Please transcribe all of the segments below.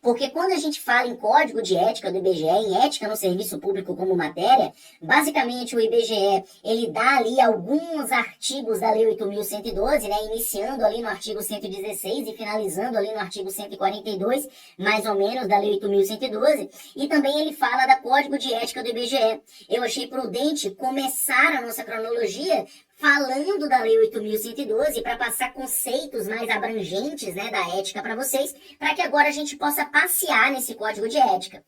Porque quando a gente fala em código de ética do IBGE, em ética no serviço público como matéria, basicamente o IBGE, ele dá ali alguns artigos da Lei 8.112, né, iniciando ali no artigo 116 e finalizando ali no artigo 142, mais ou menos, da Lei 8.112, e também ele fala da Código de Ética do IBGE. Eu achei prudente começar a nossa cronologia falando da Lei 8.112 para passar conceitos mais abrangentes, né, da ética para vocês, para que agora a gente possa passear nesse código de ética.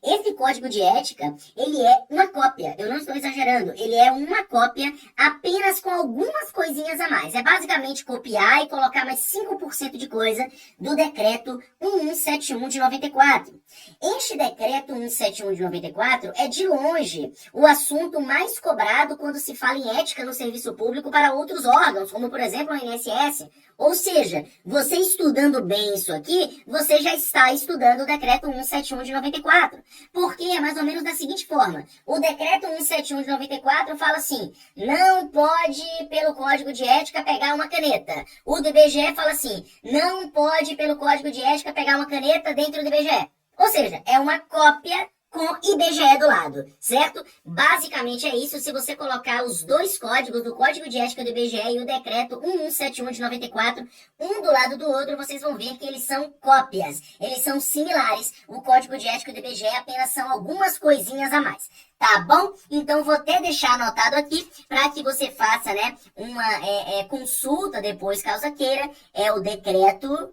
Esse código de ética, ele é uma cópia, eu não estou exagerando, ele é uma cópia apenas com algumas coisinhas a mais. É basicamente copiar e colocar mais 5% de coisa do decreto 1171 de 94. Este decreto 1171 de 94 é de longe o assunto mais cobrado quando se fala em ética no serviço público para outros órgãos, como por exemplo o INSS. Ou seja, você estudando bem isso aqui, você já está estudando o decreto 171 de 94. Porque é mais ou menos da seguinte forma: o decreto 171 de 94 fala assim, não pode, pelo código de ética, pegar uma caneta. O do IBGE fala assim, não pode, pelo código de ética, pegar uma caneta dentro do IBGE. Ou seja, é uma cópia com IBGE do lado, certo? Basicamente é isso. Se você colocar os dois códigos, do Código de Ética do IBGE e o Decreto 1171 de 94, um do lado do outro, vocês vão ver que eles são cópias, eles são similares. O Código de Ética do IBGE apenas são algumas coisinhas a mais. Tá bom? Então vou até deixar anotado aqui para que você faça, né, uma consulta depois, caso queira. É o Decreto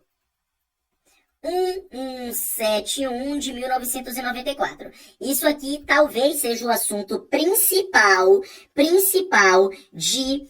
1171 de 1994. Isso aqui talvez seja o assunto principal de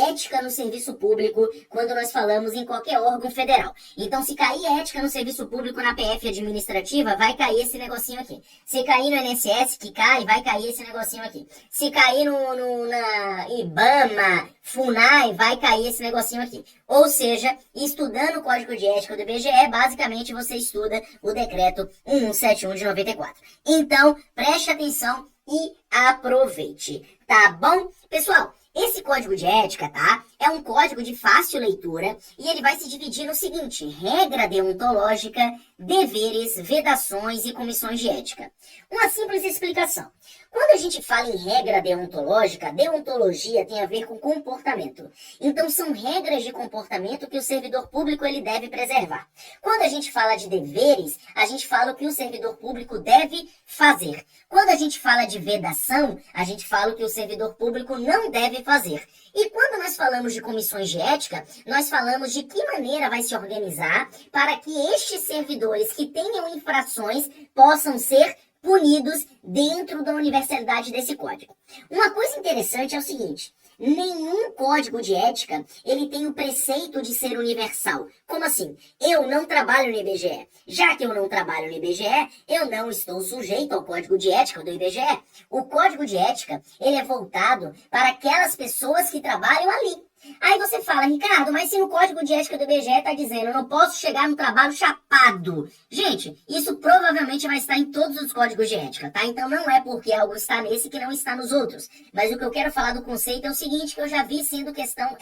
ética no serviço público quando nós falamos em qualquer órgão federal. Então, se cair ética no serviço público na PF administrativa, vai cair esse negocinho aqui. Se cair no INSS, que cai, vai cair esse negocinho aqui. Se cair na IBAMA, FUNAI, vai cair esse negocinho aqui. Ou seja, estudando o Código de Ética do IBGE, basicamente você estuda o decreto 1171 de 94. Então, preste atenção e aproveite, tá bom? Pessoal, esse código de ética, tá? É um código de fácil leitura e ele vai se dividir no seguinte: regra deontológica, deveres, vedações e comissões de ética. Uma simples explicação. Quando a gente fala em regra deontológica, deontologia tem a ver com comportamento. Então são regras de comportamento que o servidor público ele deve preservar. Quando a gente fala de deveres, a gente fala o que o servidor público deve fazer. Quando a gente fala de vedação, a gente fala o que o servidor público não deve fazer. E quando nós falamos de comissões de ética, nós falamos de que maneira vai se organizar para que estes servidores que tenham infrações possam ser punidos dentro da universalidade desse código. Uma coisa interessante é o seguinte: nenhum código de ética ele tem o preceito de ser universal. Como assim? Eu não trabalho no IBGE. Já que eu não trabalho no IBGE, eu não estou sujeito ao código de ética do IBGE. O código de ética ele é voltado para aquelas pessoas que trabalham ali. Aí você fala, Ricardo, mas se no código de ética do IBGE está dizendo eu não posso chegar no trabalho chapado. Gente, isso provavelmente vai estar em todos os códigos de ética, tá? Então não é porque algo está nesse que não está nos outros. Mas o que eu quero falar do conceito é o seguinte, que eu já vi sendo questão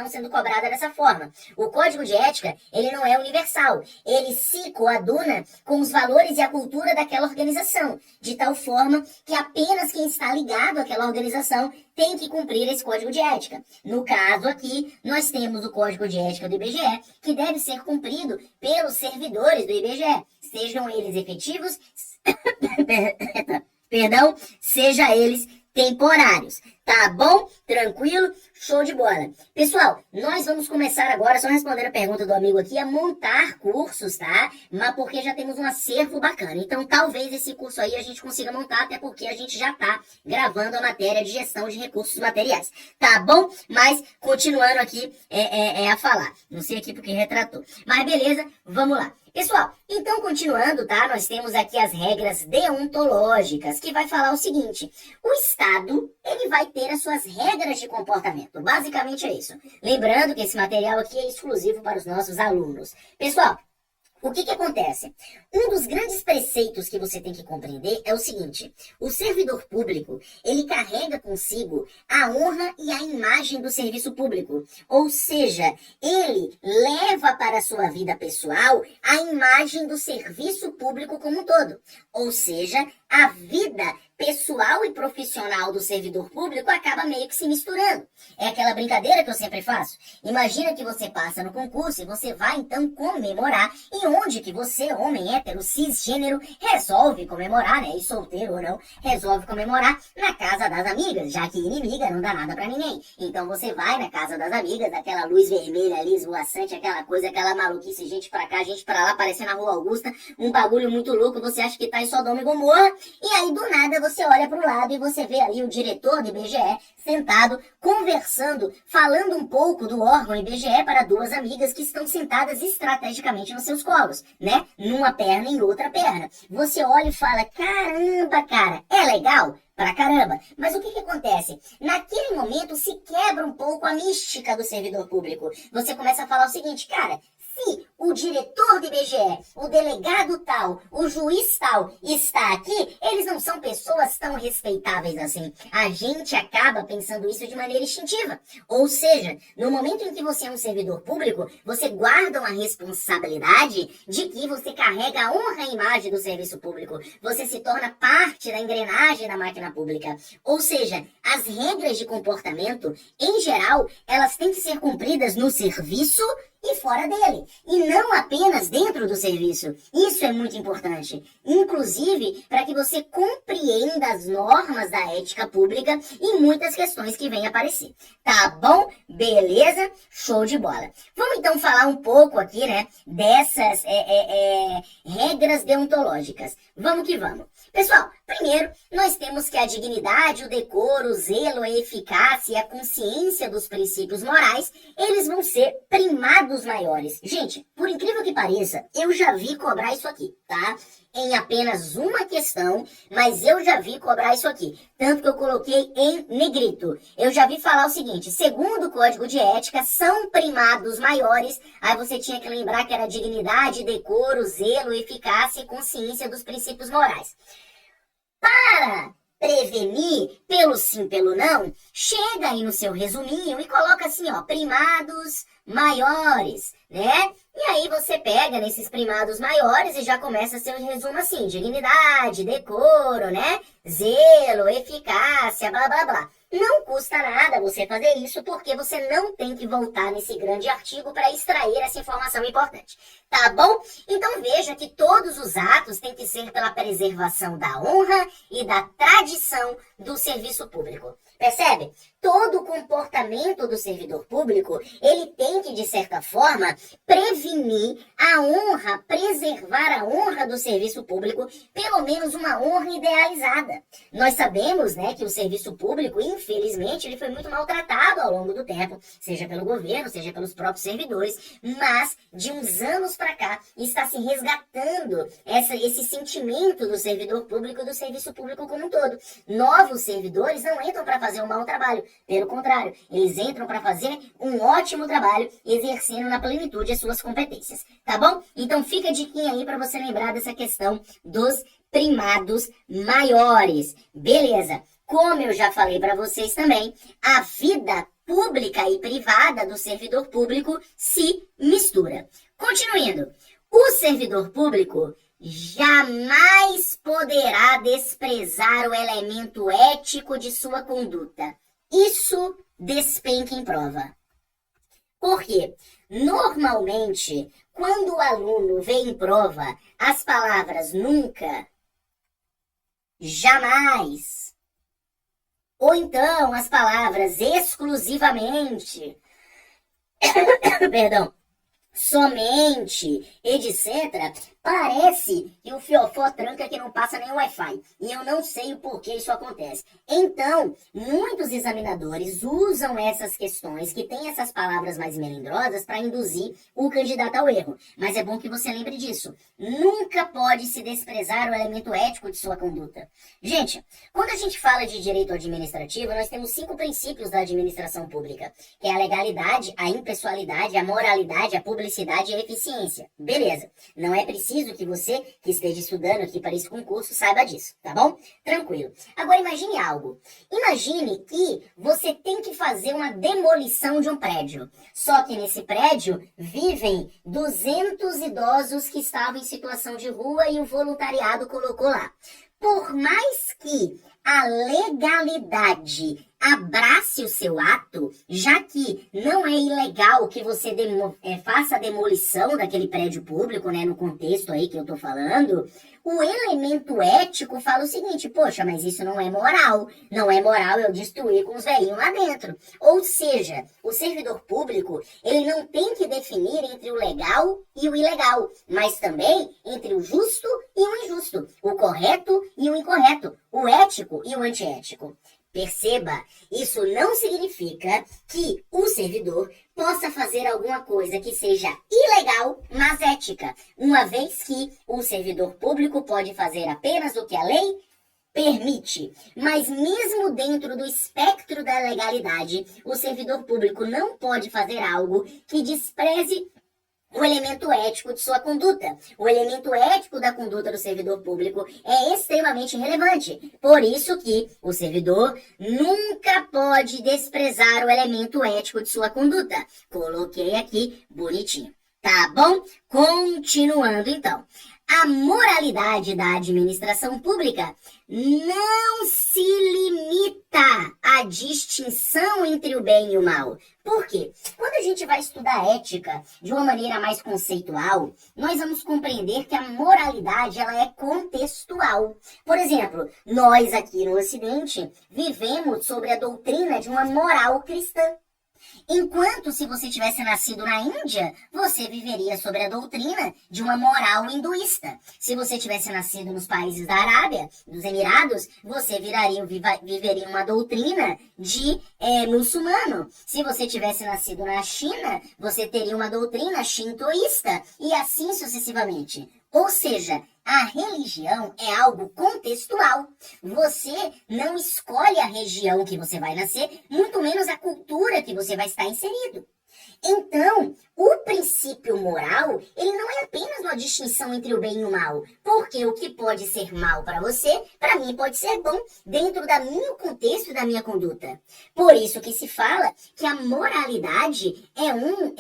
sendo cobrada dessa forma. O código de ética, ele não é universal. Ele se coaduna com os valores e a cultura daquela organização, de tal forma que apenas quem está ligado àquela organização tem que cumprir esse código de ética. No caso aqui, nós temos o código de ética do IBGE, que deve ser cumprido pelos servidores do IBGE, sejam eles efetivos, perdão, seja eles temporários. Tá bom? Tranquilo? Show de bola. Pessoal, nós vamos começar agora, só respondendo a pergunta do amigo aqui, a montar cursos, tá? Mas porque já temos um acervo bacana. Então, talvez esse curso aí a gente consiga montar, até porque a gente já tá gravando a matéria de gestão de recursos materiais. Tá bom? Mas, continuando aqui a falar. Não sei aqui porque retratou. Mas beleza, vamos lá. Pessoal, então continuando, tá? Nós temos aqui as regras deontológicas, que vai falar o seguinte: o Estado, ele vai ter as suas regras de comportamento. Basicamente é isso. Lembrando que esse material aqui é exclusivo para os nossos alunos. Pessoal, O que acontece? Um dos grandes preceitos que você tem que compreender é o seguinte: o servidor público, ele carrega consigo a honra e a imagem do serviço público. Ou seja, ele leva para a sua vida pessoal a imagem do serviço público como um todo. Ou seja, a vida pessoal e profissional do servidor público acaba meio que se misturando. É aquela brincadeira que eu sempre faço. Imagina que você passa no concurso e você vai então comemorar, e onde que você, homem hétero, cisgênero, resolve comemorar, né? E solteiro ou não, resolve comemorar na casa das amigas, já que inimiga não dá nada pra ninguém. Então você vai na casa das amigas, daquela luz vermelha ali, esvoaçante, aquela coisa, aquela maluquice, gente pra cá, gente pra lá, parecendo a Rua Augusta, um bagulho muito louco, você acha que tá em Sodoma e Gomorra, e aí do nada você olha pro lado e você vê ali o diretor do IBGE sentado, conversando, falando um pouco do órgão IBGE para duas amigas que estão sentadas estrategicamente nos seus colos, né? Numa perna e em outra perna. Você olha e fala, caramba, cara, é legal? Pra caramba. Mas o que acontece? Naquele momento se quebra um pouco a mística do servidor público. Você começa a falar o seguinte, cara, se o diretor do IBGE, o delegado tal, o juiz tal está aqui, eles não são pessoas tão respeitáveis assim. A gente acaba pensando isso de maneira instintiva. Ou seja, no momento em que você é um servidor público, você guarda uma responsabilidade de que você carrega a honra e imagem do serviço público. Você se torna parte da engrenagem da máquina pública. Ou seja, as regras de comportamento, em geral, elas têm que ser cumpridas no serviço e fora dele, e não apenas dentro do serviço. Isso é muito importante, inclusive para que você compreenda as normas da ética pública e muitas questões que vêm aparecer. Tá bom? Beleza? Show de bola. Vamos então falar um pouco aqui, né, dessas regras deontológicas. Vamos que vamos. Pessoal, primeiro, nós temos que a dignidade, o decoro, o zelo, a eficácia e a consciência dos princípios morais, eles vão ser primados maiores. Gente, por incrível que pareça, eu já vi cobrar isso aqui, tá? Em apenas uma questão, mas eu já vi cobrar isso aqui. Tanto que eu coloquei em negrito. Eu já vi falar o seguinte, segundo o Código de Ética, são primados maiores. Aí você tinha que lembrar que era dignidade, decoro, zelo, eficácia e consciência dos princípios morais. Para prevenir, pelo sim, pelo não, chega aí no seu resuminho e coloca assim, ó, primados maiores, né? E aí você pega nesses primados maiores e já começa seu resumo assim, dignidade, decoro, né? Zelo, eficácia, blá, blá, blá. Não custa nada você fazer isso porque você não tem que voltar nesse grande artigo para extrair essa informação importante. Tá bom? Então veja que todos os atos têm que ser pela preservação da honra e da tradição do serviço público. Percebe? Todo o comportamento do servidor público, ele tem que, de certa forma, prevenir a honra, preservar a honra do serviço público, pelo menos uma honra idealizada. Nós sabemos, né, que o serviço público, infelizmente, ele foi muito maltratado ao longo do tempo, seja pelo governo, seja pelos próprios servidores, mas de uns anos para cá está se resgatando esse sentimento do servidor público, do serviço público como um todo. Novos servidores não entram para fazer um mau trabalho, pelo contrário, eles entram para fazer um ótimo trabalho, exercendo na plenitude as suas competências, tá bom? Então fica a diquinha aí para você lembrar dessa questão dos primados maiores. Beleza? Como eu já falei para vocês também, a vida pública e privada do servidor público se mistura. Continuando, o servidor público jamais poderá desprezar o elemento ético de sua conduta. Isso despenca em prova. Por quê? Normalmente, quando o aluno vê em prova as palavras nunca, jamais, ou então as palavras exclusivamente, perdão, somente, etc., parece que o fiofó tranca que não passa nem o Wi-Fi. E eu não sei o porquê isso acontece. Então, muitos examinadores usam essas questões que têm essas palavras mais melindrosas para induzir o candidato ao erro. Mas é bom que você lembre disso. Nunca pode se desprezar o elemento ético de sua conduta. Gente, quando a gente fala de direito administrativo, nós temos 5 princípios da administração pública, que é a legalidade, a impessoalidade, a moralidade, a publicidade publicidade e eficiência. Beleza. Não é preciso que você, que esteja estudando aqui para esse concurso, saiba disso, tá bom? Tranquilo. Agora imagine algo. Imagine que você tem que fazer uma demolição de um prédio. Só que nesse prédio vivem 200 idosos que estavam em situação de rua e o voluntariado colocou lá. Por mais que a legalidade abrace o seu ato, já que não é ilegal que você faça a demolição daquele prédio público, né, no contexto aí que eu tô falando, o elemento ético fala o seguinte: poxa, mas isso não é moral. Não é moral eu destruir com os velhinhos lá dentro. Ou seja, o servidor público, ele não tem que definir entre o legal e o ilegal, mas também entre o justo e o injusto, o correto e o incorreto, o ético e o antiético. Perceba, isso não significa que o servidor possa fazer alguma coisa que seja ilegal, mas ética, uma vez que o servidor público pode fazer apenas o que a lei permite. Mas mesmo dentro do espectro da legalidade, o servidor público não pode fazer algo que despreze o elemento ético de sua conduta. O elemento ético da conduta do servidor público é extremamente relevante. Por isso que o servidor nunca pode desprezar o elemento ético de sua conduta. Coloquei aqui bonitinho. Tá bom? Continuando então. A moralidade da administração pública não se limita à distinção entre o bem e o mal. Por quê? Quando a gente vai estudar ética de uma maneira mais conceitual, nós vamos compreender que a moralidade ela é contextual. Por exemplo, nós aqui no Ocidente vivemos sobre a doutrina de uma moral cristã. Enquanto se você tivesse nascido na Índia, você viveria sobre a doutrina de uma moral hinduísta. Se você tivesse nascido nos países da Arábia, dos Emirados, você viveria uma doutrina de muçulmano. Se você tivesse nascido na China, você teria uma doutrina shintoísta e assim sucessivamente. Ou seja, a religião é algo contextual. Você não escolhe a região que você vai nascer, muito menos a cultura que você vai estar inserido. Então, o princípio moral, ele não é apenas uma distinção entre o bem e o mal, porque o que pode ser mal para você, para mim pode ser bom, dentro do meu contexto e da minha conduta. Por isso que se fala que a moralidade é um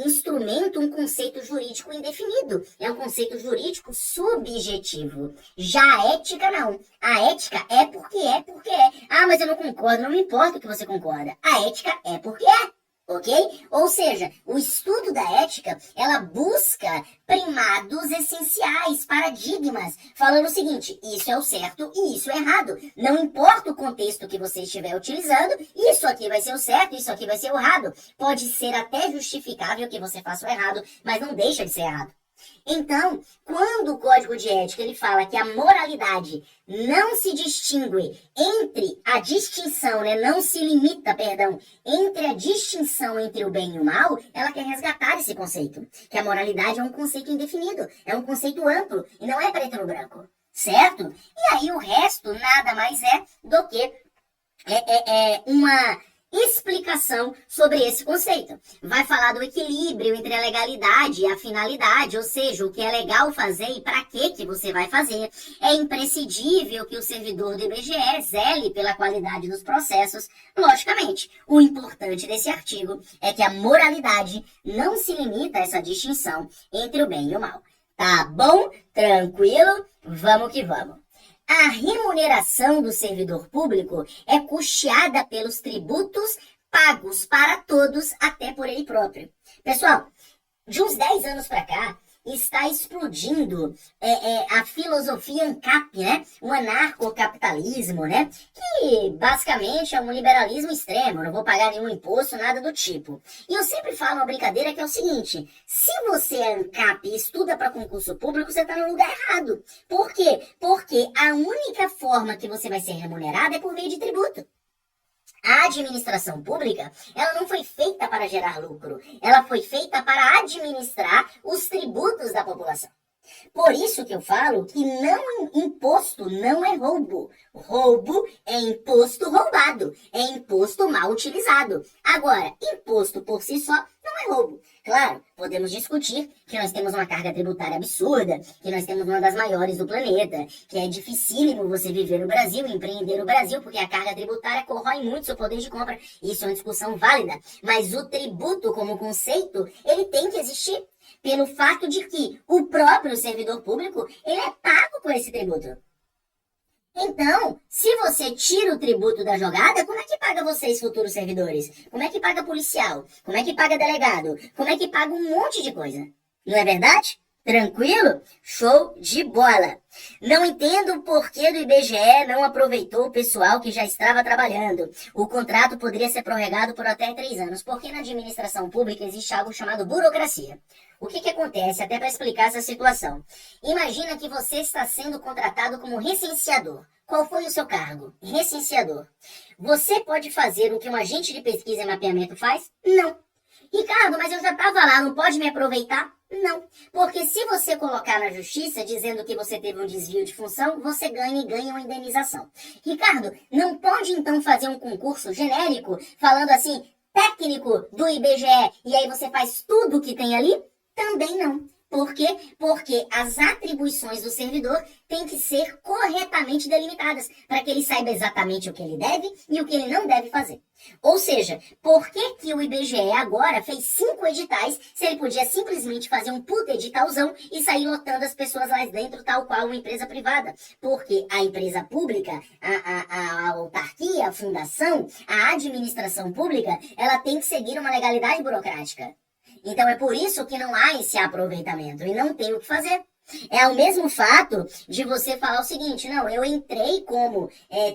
instrumento, um conceito jurídico indefinido, é um conceito jurídico subjetivo. Já a ética não. A ética é porque é porque é. Ah, mas eu não concordo, não me importa o que você concorda. A ética é porque é. Ok? Ou seja, o estudo da ética, ela busca primados essenciais, paradigmas, falando o seguinte: isso é o certo e isso é errado. Não importa o contexto que você estiver utilizando, isso aqui vai ser o certo, isso aqui vai ser o errado. Pode ser até justificável que você faça o errado, mas não deixa de ser errado. Então, quando o Código de Ética ele fala que a moralidade não se distingue entre a distinção, não se limita, entre a distinção entre o bem e o mal, ela quer resgatar esse conceito, que a moralidade é um conceito indefinido, é um conceito amplo e não é preto no branco, certo? E aí o resto nada mais é do que uma explicação sobre esse conceito. Vai falar do equilíbrio entre a legalidade e a finalidade, ou seja, o que é legal fazer e para que você vai fazer. É imprescindível que o servidor do IBGE zele pela qualidade dos processos. Logicamente, o importante desse artigo é que a moralidade não se limita a essa distinção entre o bem e o mal. Tá bom? Tranquilo? Vamos que vamos. A remuneração do servidor público é custeada pelos tributos pagos para todos, até por ele próprio. Pessoal, de uns 10 anos para cá, está explodindo a filosofia ANCAP, o anarcocapitalismo, que basicamente é um liberalismo extremo, não vou pagar nenhum imposto, nada do tipo. E eu sempre falo uma brincadeira que é o seguinte: se você é ANCAP e estuda para concurso público, você está no lugar errado. Por quê? Porque a única forma que você vai ser remunerado é por meio de tributo. A administração pública, ela não foi feita para gerar lucro, ela foi feita para administrar os tributos da população. Por isso que eu falo que imposto não é roubo. Roubo é imposto roubado, é imposto mal utilizado. Agora, imposto por si só não é roubo. Claro, podemos discutir que nós temos uma carga tributária absurda, que nós temos uma das maiores do planeta, que é dificílimo você viver no Brasil, empreender no Brasil, porque a carga tributária corrói muito seu poder de compra. Isso é uma discussão válida. Mas o tributo como conceito, ele tem que existir pelo fato de que o próprio servidor público, ele é pago por esse tributo. Então, se você tira o tributo da jogada, como é que paga vocês, futuros servidores? Como é que paga policial? Como é que paga delegado? Como é que paga um monte de coisa? Não é verdade? Tranquilo? Show de bola! Não entendo o porquê do IBGE não aproveitou o pessoal que já estava trabalhando. O contrato poderia ser prorrogado por até 3 anos, porque na administração pública existe algo chamado burocracia. O que acontece, até para explicar essa situação? Imagina que você está sendo contratado como recenseador. Qual foi o seu cargo? Recenseador. Você pode fazer o que um agente de pesquisa e mapeamento faz? Não. Ricardo, mas eu já estava lá, não pode me aproveitar? Não, porque se você colocar na justiça dizendo que você teve um desvio de função, você ganha uma indenização. Ricardo, não pode então fazer um concurso genérico falando assim, técnico do IBGE, e aí você faz tudo que tem ali? Também não. Por quê? Porque as atribuições do servidor têm que ser corretamente delimitadas, para que ele saiba exatamente o que ele deve e o que ele não deve fazer. Ou seja, por que o IBGE agora fez 5 editais, se ele podia simplesmente fazer um puta editalzão e sair lotando as pessoas lá dentro, tal qual uma empresa privada? Porque a empresa pública, a autarquia, a fundação, a administração pública, ela tem que seguir uma legalidade burocrática. Então é por isso que não há esse aproveitamento e não tem o que fazer. É o mesmo fato de você falar o seguinte, não, eu entrei como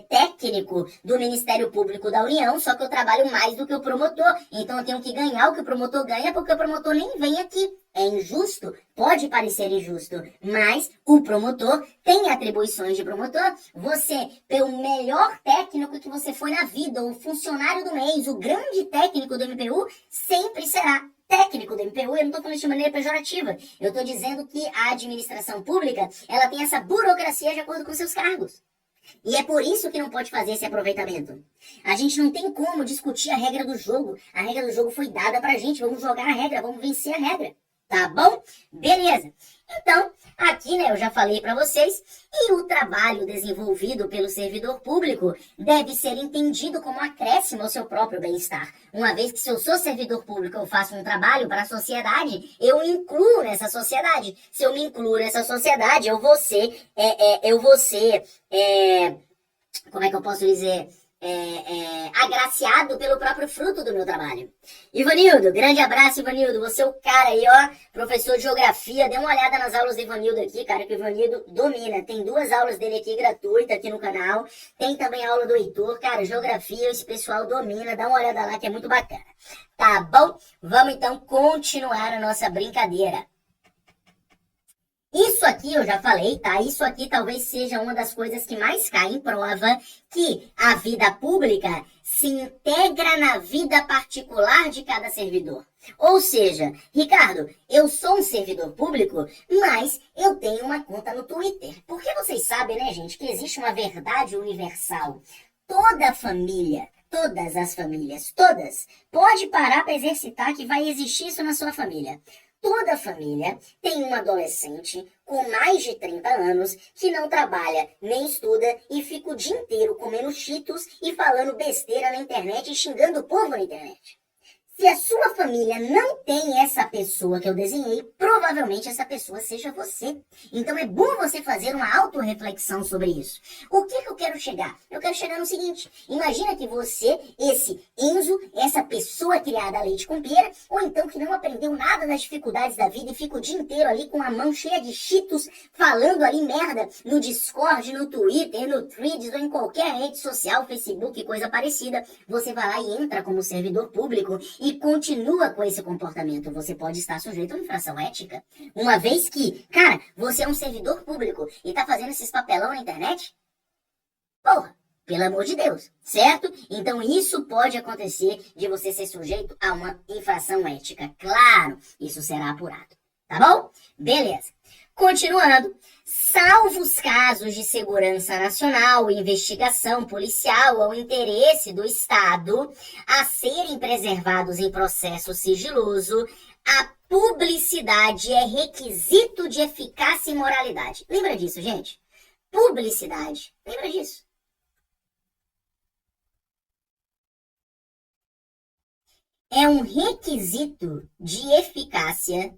técnico do Ministério Público da União, só que eu trabalho mais do que o promotor, então eu tenho que ganhar o que o promotor ganha, porque o promotor nem vem aqui. É injusto? Pode parecer injusto, mas o promotor tem atribuições de promotor. Você, pelo melhor técnico que você foi na vida, o funcionário do mês, o grande técnico do MPU, sempre será técnico do MPU. Eu não estou falando isso de maneira pejorativa. Eu estou dizendo que a administração pública, ela tem essa burocracia de acordo com seus cargos. E é por isso que não pode fazer esse aproveitamento. A gente não tem como discutir a regra do jogo. A regra do jogo foi dada pra gente. Vamos jogar a regra, vamos vencer a regra. Tá bom? Beleza. Então, aqui, eu já falei para vocês, e o trabalho desenvolvido pelo servidor público deve ser entendido como acréscimo ao seu próprio bem-estar. Uma vez que se eu sou servidor público, eu faço um trabalho para a sociedade, eu me incluo nessa sociedade. Se eu me incluo nessa sociedade, eu vou ser, como é que eu posso dizer? Agraciado pelo próprio fruto do meu trabalho. Ivanildo, grande abraço, Ivanildo. Você é o cara aí, ó, professor de geografia. Dê uma olhada nas aulas do Ivanildo aqui, cara, que o Ivanildo domina. Tem 2 aulas dele aqui gratuitas aqui no canal. Tem também a aula do Heitor, cara, geografia, esse pessoal domina. Dá uma olhada lá que é muito bacana. Tá bom? Vamos então continuar a nossa brincadeira. Isso aqui eu já falei, tá? Isso aqui talvez seja uma das coisas que mais cai em prova, que a vida pública se integra na vida particular de cada servidor. Ou seja, Ricardo, eu sou um servidor público, mas eu tenho uma conta no Twitter. Porque vocês sabem, né, gente, que existe uma verdade universal. Toda família, todas as famílias, todas, pode parar para exercitar que vai existir isso na sua família. Toda família tem um adolescente com mais de 30 anos que não trabalha nem estuda e fica o dia inteiro comendo cheetos e falando besteira na internet e xingando o povo na internet. Se a sua família não tem essa pessoa que eu desenhei, provavelmente essa pessoa seja você. Então é bom você fazer uma autorreflexão sobre isso. O que eu quero chegar? Eu quero chegar no seguinte. Imagina que você, esse Enzo, essa pessoa criada a leite com pera, ou então que não aprendeu nada das dificuldades da vida e fica o dia inteiro ali com a mão cheia de cheetos, falando ali merda no Discord, no Twitter, no Threads ou em qualquer rede social, Facebook, coisa parecida. Você vai lá e entra como servidor público e continua com esse comportamento. Você pode estar sujeito a uma infração ética. Uma vez que, cara, você é um servidor público e tá fazendo esses papelão na internet? Porra, pelo amor de Deus, certo? Então isso pode acontecer de você ser sujeito a uma infração ética. Claro, isso será apurado. Tá bom? Beleza. Continuando, salvo os casos de segurança nacional, investigação policial ou interesse do Estado a serem preservados em processo sigiloso, a publicidade é requisito de eficácia e moralidade. Lembra disso, gente? Publicidade. Lembra disso? É um requisito de eficácia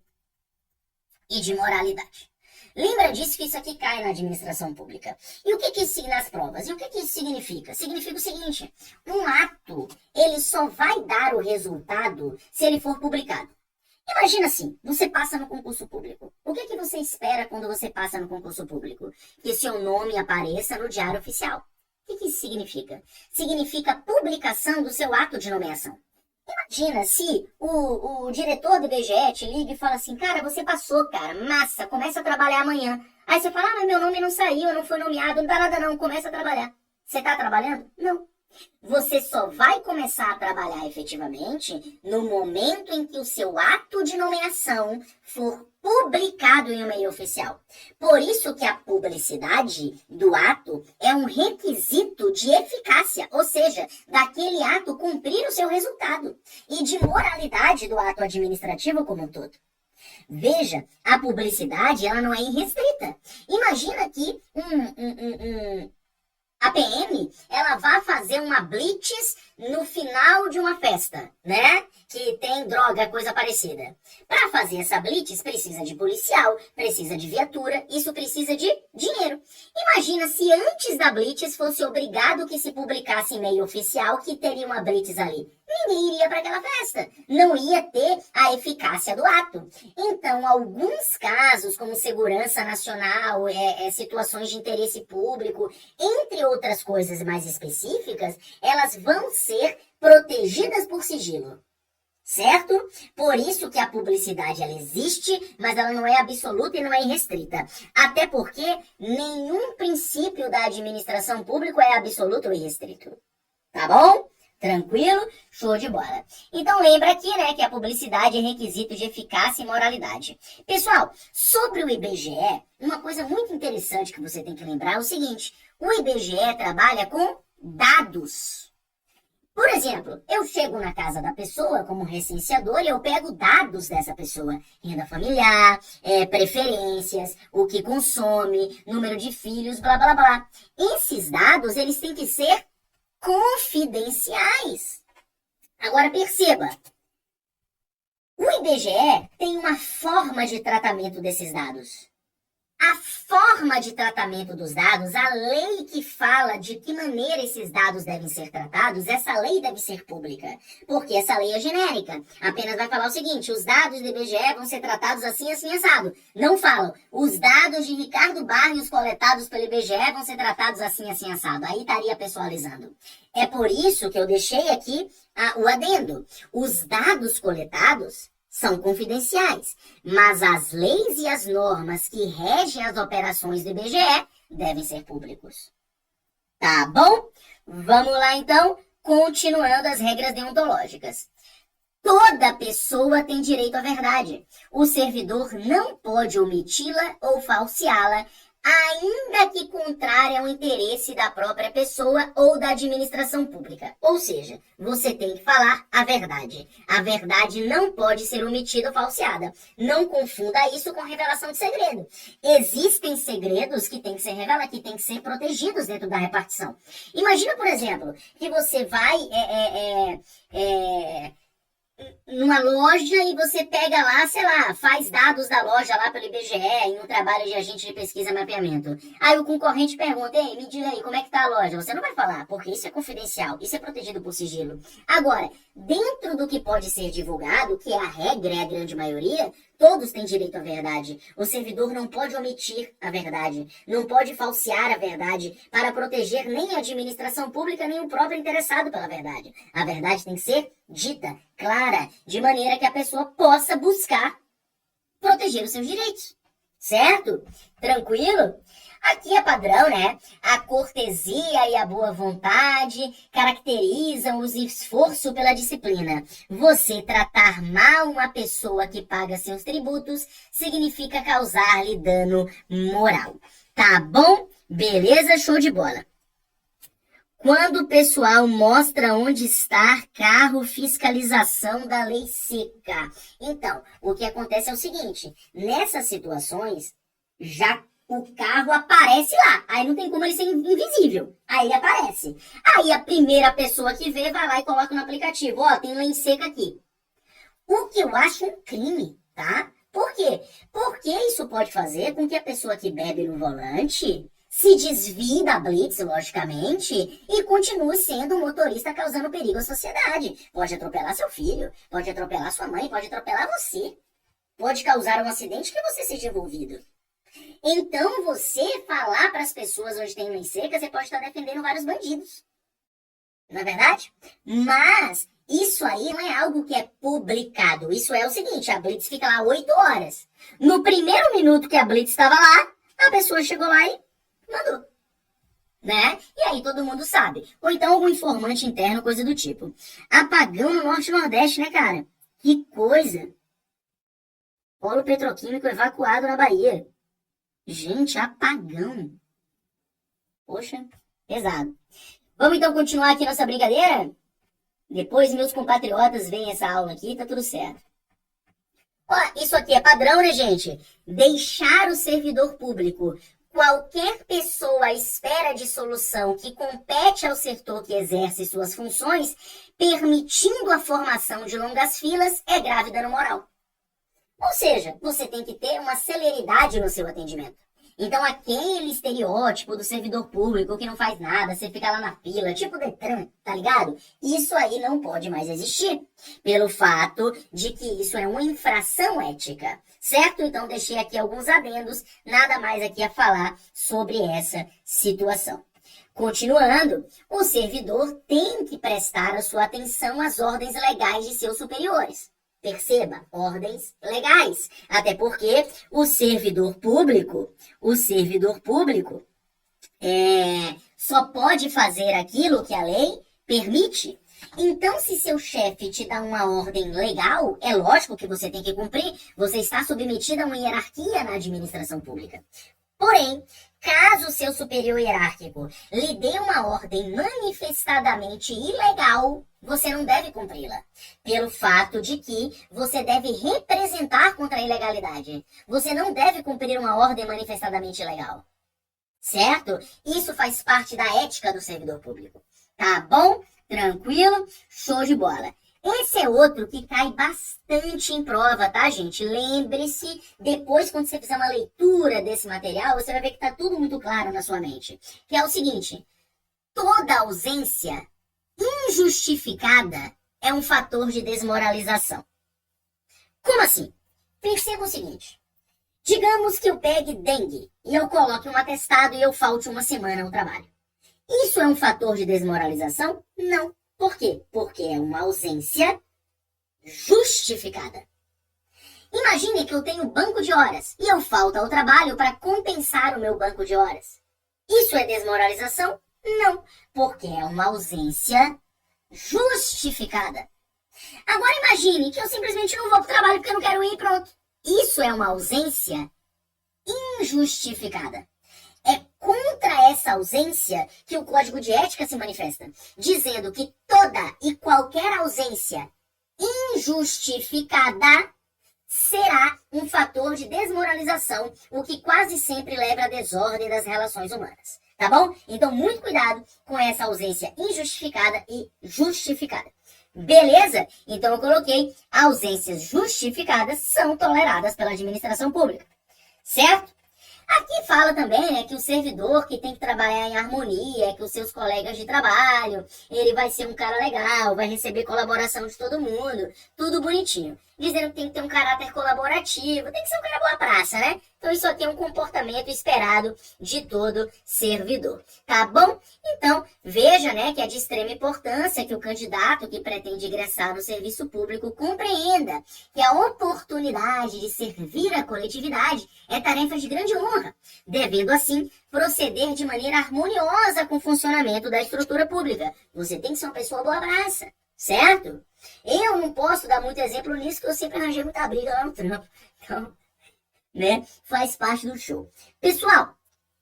e de moralidade. Lembra disso que isso aqui cai na administração pública. E o que isso nas provas? E o que isso significa? Significa o seguinte, um ato, ele só vai dar o resultado se ele for publicado. Imagina assim, você passa no concurso público. O que você espera quando você passa no concurso público? Que seu nome apareça no Diário Oficial. O que isso significa? Significa publicação do seu ato de nomeação. Imagina se o diretor do IBGE te liga e fala assim, cara, você passou, cara, massa, começa a trabalhar amanhã. Aí você fala, mas meu nome não saiu, não foi nomeado, não dá nada não, começa a trabalhar. Você tá trabalhando? Não. Você só vai começar a trabalhar efetivamente no momento em que o seu ato de nomeação for publicado em um meio oficial. Por isso que a publicidade do ato é um requisito de eficácia, ou seja, daquele ato cumprir o seu resultado, e de moralidade do ato administrativo como um todo. Veja, a publicidade ela não é irrestrita. Imagina que a PM, ela vai fazer uma blitz no final de uma festa, né? Que tem droga, coisa parecida. Para fazer essa blitz, precisa de policial, precisa de viatura, isso precisa de dinheiro. Imagina se antes da blitz fosse obrigado que se publicasse em meio oficial que teria uma blitz ali. Ninguém iria para aquela festa. Não ia ter a eficácia do ato. Então, alguns casos, como segurança nacional, situações de interesse público, entre outras coisas mais específicas, elas vão ser protegidas por sigilo. Certo? Por isso que a publicidade ela existe, mas ela não é absoluta e não é irrestrita. Até porque nenhum princípio da administração pública é absoluto ou irrestrito. Tá bom? Tranquilo? Show de bola. Então lembra aqui, né, que a publicidade é requisito de eficácia e moralidade. Pessoal, sobre o IBGE, uma coisa muito interessante que você tem que lembrar é o seguinte, o IBGE trabalha com dados. Por exemplo, eu chego na casa da pessoa como recenseador e eu pego dados dessa pessoa. Renda familiar, preferências, o que consome, número de filhos, blá, blá, blá. Esses dados, eles têm que ser confidenciais. Agora perceba, o IBGE tem uma forma de tratamento desses dados. A forma de tratamento dos dados, a lei que fala de que maneira esses dados devem ser tratados, essa lei deve ser pública, porque essa lei é genérica. Apenas vai falar o seguinte, os dados do IBGE vão ser tratados assim, assim, assado. Não falam, os dados de Ricardo Barrios coletados pelo IBGE vão ser tratados assim, assim, assado. Aí estaria pessoalizando. É por isso que eu deixei aqui o adendo. Os dados coletados são confidenciais, mas as leis e as normas que regem as operações do IBGE devem ser públicos. Tá bom? Vamos lá então, continuando as regras deontológicas. Toda pessoa tem direito à verdade. O servidor não pode omiti-la ou falseá-la, ainda que contrária ao interesse da própria pessoa ou da administração pública. Ou seja, você tem que falar a verdade. A verdade não pode ser omitida ou falseada. Não confunda isso com revelação de segredo. Existem segredos que têm que ser revelados, que têm que ser protegidos dentro da repartição. Imagina, por exemplo, que você vai numa loja e você pega lá, sei lá, faz dados da loja lá pelo IBGE em um trabalho de agente de pesquisa e mapeamento. Aí o concorrente pergunta, ei, me diga aí, como é que tá a loja? Você não vai falar, porque isso é confidencial, isso é protegido por sigilo. Agora, dentro do que pode ser divulgado, que é a regra, é a grande maioria, todos têm direito à verdade. O servidor não pode omitir a verdade, não pode falsear a verdade para proteger nem a administração pública, nem o próprio interessado pela verdade. A verdade tem que ser dita, clara, de maneira que a pessoa possa buscar proteger os seus direitos. Certo? Tranquilo? Aqui é padrão, né? A cortesia e a boa vontade caracterizam o esforço pela disciplina. Você tratar mal uma pessoa que paga seus tributos significa causar-lhe dano moral. Tá bom? Beleza? Show de bola. Quando o pessoal mostra onde está, carro, fiscalização da lei seca. Então, o que acontece é o seguinte, nessas situações, já o carro aparece lá. Aí não tem como ele ser invisível. Aí ele aparece. Aí a primeira pessoa que vê vai lá e coloca no aplicativo. Ó, tem lei seca aqui. O que eu acho um crime, tá? Por quê? Porque isso pode fazer com que a pessoa que bebe no volante se desvie da blitz, logicamente, e continue sendo um motorista causando perigo à sociedade. Pode atropelar seu filho, pode atropelar sua mãe, pode atropelar você. Pode causar um acidente que você seja envolvido. Então, você falar para as pessoas onde tem lei seca, você pode estar defendendo vários bandidos. Não é verdade? Mas isso aí não é algo que é publicado. Isso é o seguinte, a blitz fica lá 8 horas. No primeiro minuto que a blitz estava lá, a pessoa chegou lá e mandou. Né? E aí todo mundo sabe. Ou então algum informante interno, coisa do tipo. Apagão no Norte e Nordeste, né, cara? Que coisa. Polo petroquímico evacuado na Bahia. Gente, apagão. Poxa, pesado. Vamos então continuar aqui nossa brincadeira? Depois meus compatriotas veem essa aula aqui, tá tudo certo. Ó, isso aqui é padrão, né, gente? Deixar o servidor público. Qualquer pessoa à espera de solução que compete ao setor que exerce suas funções, permitindo a formação de longas filas, é grave dano moral. Ou seja, você tem que ter uma celeridade no seu atendimento. Então aquele estereótipo do servidor público que não faz nada, você fica lá na fila, tipo Detran, tá ligado? Isso aí não pode mais existir, pelo fato de que isso é uma infração ética, certo? Então deixei aqui alguns adendos, nada mais aqui a falar sobre essa situação. Continuando, o servidor tem que prestar a sua atenção às ordens legais de seus superiores. Perceba, ordens legais. Até porque o servidor público só pode fazer aquilo que a lei permite. Então, se seu chefe te dá uma ordem legal, é lógico que você tem que cumprir. Você está submetido a uma hierarquia na administração pública. Porém, caso seu superior hierárquico lhe dê uma ordem manifestadamente ilegal, você não deve cumpri-la, pelo fato de que você deve representar contra a ilegalidade. Você não deve cumprir uma ordem manifestadamente ilegal, certo? Isso faz parte da ética do servidor público. Tá bom? Tranquilo? Show de bola. Esse é outro que cai bastante em prova, tá, gente? Lembre-se, depois, quando você fizer uma leitura desse material, você vai ver que tá tudo muito claro na sua mente. Que é o seguinte, toda ausência injustificada é um fator de desmoralização. Como assim? Perceba o seguinte, digamos que eu pegue dengue e eu coloque um atestado e eu falte uma semana ao trabalho. Isso é um fator de desmoralização? Não. Por quê? Porque é uma ausência justificada. Imagine que eu tenho banco de horas e eu falto ao trabalho para compensar o meu banco de horas. Isso é desmoralização? Não, porque é uma ausência justificada. Agora imagine que eu simplesmente não vou para o trabalho porque eu não quero ir e pronto. Isso é uma ausência injustificada. É contra essa ausência que o Código de Ética se manifesta, dizendo que toda e qualquer ausência injustificada será um fator de desmoralização, o que quase sempre leva à desordem das relações humanas. Tá bom? Então, muito cuidado com essa ausência injustificada e justificada. Beleza? Então, eu coloquei ausências justificadas são toleradas pela administração pública. Certo? Aqui fala também, né, que o servidor que tem que trabalhar em harmonia com os seus colegas de trabalho, ele vai ser um cara legal, vai receber colaboração de todo mundo, tudo bonitinho. dizendo que tem que ter um caráter colaborativo, tem que ser um cara boa praça, né? Então isso aqui é um comportamento esperado de todo servidor, tá bom? Então, veja, né, que é de extrema importância que o candidato que pretende ingressar no serviço público compreenda que a oportunidade de servir a coletividade é tarefa de grande honra, devendo assim proceder de maneira harmoniosa com o funcionamento da estrutura pública. Você tem que ser uma pessoa boa praça, certo? Eu não posso dar muito exemplo nisso, porque eu sempre arranjei muita briga lá no trampo. Então, né, faz parte do show. Pessoal,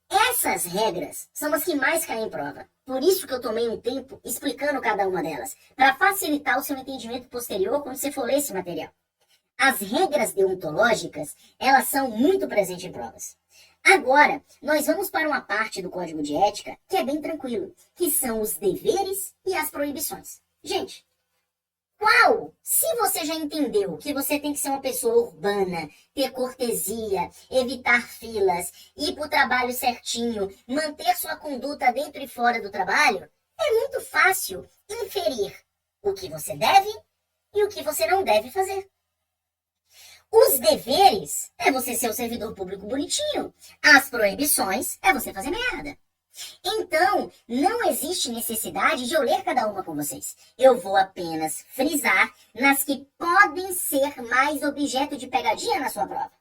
essas regras são as que mais caem em prova. Por isso que eu tomei um tempo explicando cada uma delas, para facilitar o seu entendimento posterior quando você for ler esse material. As regras deontológicas, elas são muito presentes em provas. Agora, nós vamos para uma parte do Código de Ética que é bem tranquilo, que são os deveres e as proibições. Gente, se você já entendeu que você tem que ser uma pessoa urbana, ter cortesia, evitar filas, ir para o trabalho certinho, manter sua conduta dentro e fora do trabalho, é muito fácil inferir o que você deve e o que você não deve fazer. Os deveres é você ser o servidor público bonitinho. As proibições é você fazer merda. Então, não existe necessidade de eu ler cada uma com vocês. Eu vou apenas frisar nas que podem ser mais objeto de pegadinha na sua prova.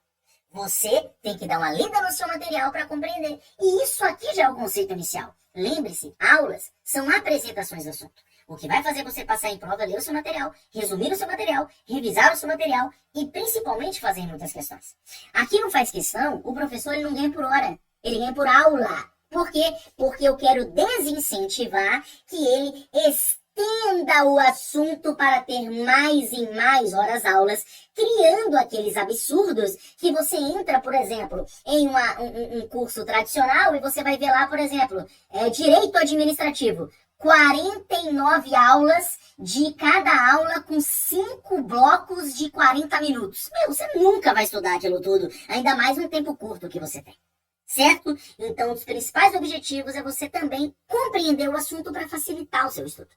Você tem que dar uma lida no seu material para compreender. E isso aqui já é o conceito inicial. Lembre-se, aulas são apresentações do assunto. O que vai fazer você passar em prova é ler o seu material, resumir o seu material, revisar o seu material e principalmente fazer muitas questões. Aqui no Faz Questão, o professor ele não ganha por hora, ele ganha por aula. Por quê? Porque eu quero desincentivar que ele estenda o assunto para ter mais e mais horas aulas, criando aqueles absurdos que você entra, por exemplo, em um curso tradicional e você vai ver lá, por exemplo, direito administrativo. 49 aulas, de cada aula com 5 blocos de 40 minutos. Meu, você nunca vai estudar aquilo tudo, ainda mais um tempo curto que você tem. Certo? Então, um dos principais objetivos é você também compreender o assunto para facilitar o seu estudo.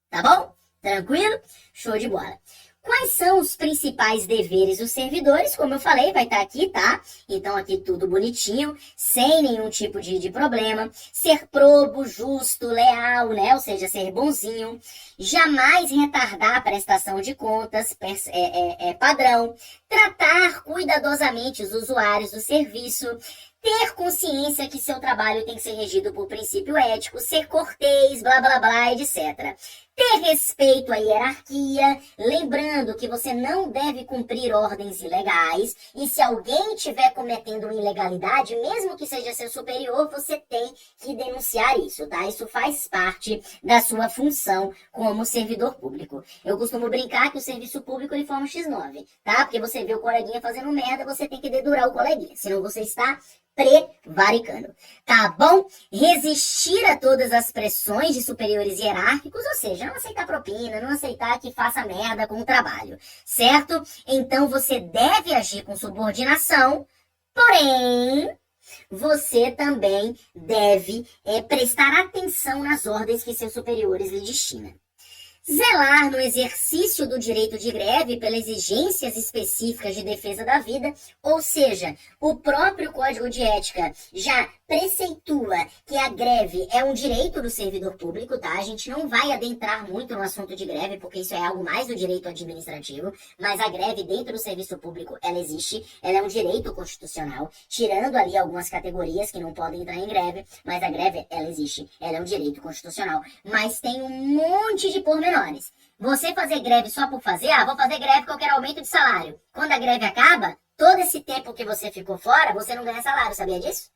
Tá bom? Tranquilo? Show de bola. Quais são os principais deveres dos servidores? Como eu falei, vai estar aqui, tá? Então, aqui tudo bonitinho, sem nenhum tipo de problema. Ser probo, justo, leal, né? Ou seja, ser bonzinho. Jamais retardar a prestação de contas, padrão. Tratar cuidadosamente os usuários do serviço. Ter consciência que seu trabalho tem que ser regido por princípio ético, ser cortês, blá blá blá, etc. Ter respeito à hierarquia, lembrando que você não deve cumprir ordens ilegais, e se alguém estiver cometendo uma ilegalidade, mesmo que seja seu superior, você tem que denunciar isso, tá? Isso faz parte da sua função como servidor público. Eu costumo brincar que o serviço público ele forma um X9, tá? Porque você vê o coleguinha fazendo merda, você tem que dedurar o coleguinha, senão você está prevaricando, tá bom? Resistir a todas as pressões de superiores hierárquicos, ou seja, não aceitar propina, não aceitar que faça merda com o trabalho, certo? Então você deve agir com subordinação, porém, você também deve prestar atenção nas ordens que seus superiores lhe destinam. Zelar no exercício do direito de greve pelas exigências específicas de defesa da vida, ou seja, o próprio Código de Ética já preceitua que a greve é um direito do servidor público, tá? A gente não vai adentrar muito no assunto de greve, porque isso é algo mais do direito administrativo, mas a greve dentro do serviço público, ela existe, ela é um direito constitucional, tirando ali algumas categorias que não podem entrar em greve, mas a greve, ela existe, ela é um direito constitucional, mas tem um monte de pormenores. Você fazer greve só por fazer, vou fazer greve porque eu quero aumento de salário. Quando a greve acaba, todo esse tempo que você ficou fora, você não ganha salário, sabia disso?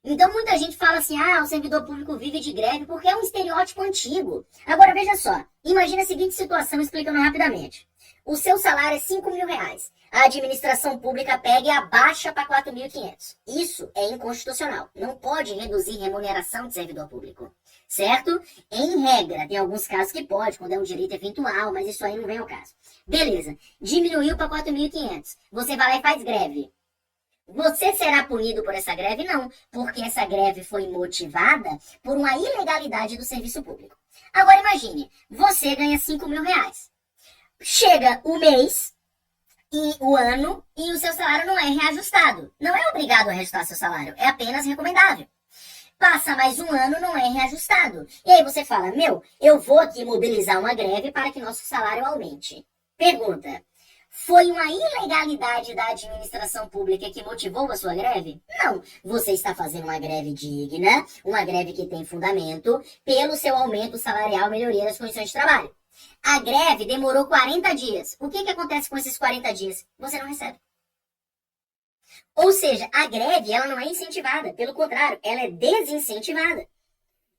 Então muita gente fala assim, o servidor público vive de greve porque é um estereótipo antigo. Agora veja só, imagina a seguinte situação, explicando rapidamente. O seu salário é 5 mil reais. A administração pública pega e abaixa para 4.500. Isso é inconstitucional. Não pode reduzir remuneração de servidor público. Certo? Em regra, tem alguns casos que pode, quando é um direito eventual, mas isso aí não vem ao caso. Beleza, diminuiu para 4.500. Você vai lá e faz greve. Você será punido por essa greve? Não, porque essa greve foi motivada por uma ilegalidade do serviço público. Agora imagine, você ganha 5 mil reais. Chega o mês e o ano e o seu salário não é reajustado. Não é obrigado a reajustar seu salário, é apenas recomendável. Passa mais um ano, não é reajustado. E aí você fala, eu vou aqui mobilizar uma greve para que nosso salário aumente. Pergunta, foi uma ilegalidade da administração pública que motivou a sua greve? Não. Você está fazendo uma greve digna, uma greve que tem fundamento, pelo seu aumento salarial e melhoria das condições de trabalho. A greve demorou 40 dias. O que acontece com esses 40 dias? Você não recebe. Ou seja, a greve ela não é incentivada, pelo contrário, ela é desincentivada.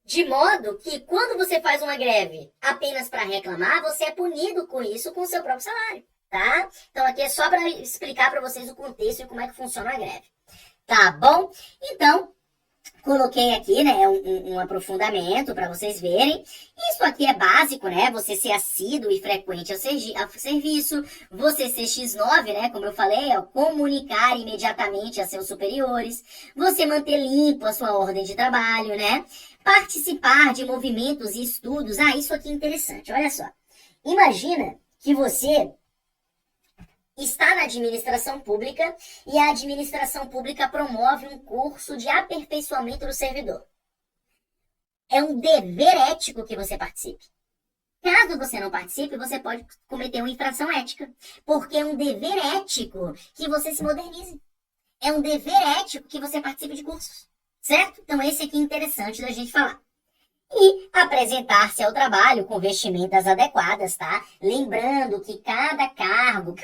De modo que quando você faz uma greve apenas para reclamar, você é punido com isso com o seu próprio salário, tá? Então aqui é só para explicar para vocês o contexto e como é que funciona a greve. Tá bom? Então, coloquei aqui, né, um aprofundamento para vocês verem. Isso aqui é básico, né? Você ser assíduo e frequente ao serviço, você ser X9, né, como eu falei, comunicar imediatamente a seus superiores, você manter limpo a sua ordem de trabalho, né? Participar de movimentos e estudos. Ah, isso aqui é interessante, olha só. Imagina que você está na administração pública e a administração pública promove um curso de aperfeiçoamento do servidor. É um dever ético que você participe. Caso você não participe, você pode cometer uma infração ética, porque é um dever ético que você se modernize. É um dever ético que você participe de cursos, certo? Então esse aqui é interessante da gente falar. E apresentar-se ao trabalho com vestimentas adequadas, tá? Lembrando que cada cargo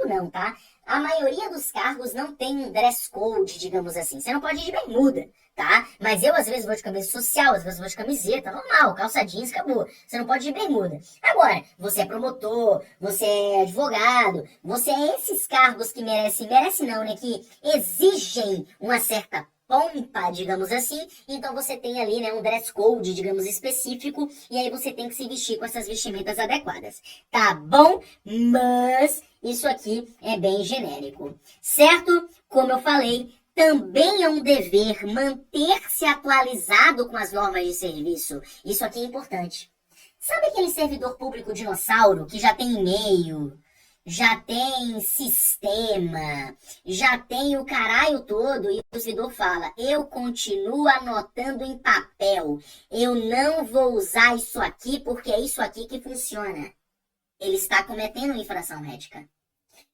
não, tá? A maioria dos cargos não tem um dress code, digamos assim. Você não pode ir de bermuda, tá? Mas eu, às vezes, vou de camisa social, às vezes vou de camiseta, normal, calça jeans, acabou. Você não pode ir de bermuda. Agora, você é promotor, você é advogado, você é esses cargos que merecem não, né? Que exigem uma certa pompa, digamos assim, então você tem ali, né, um dress code, digamos, específico, e aí você tem que se vestir com essas vestimentas adequadas, tá bom? Mas isso aqui é bem genérico, certo? Como eu falei, também é um dever manter-se atualizado com as normas de serviço. Isso aqui é importante. Sabe aquele servidor público dinossauro que já tem e-mail, já tem sistema, já tem o caralho todo, e o servidor fala, eu continuo anotando em papel, eu não vou usar isso aqui porque é isso aqui que funciona. Ele está cometendo uma infração ética.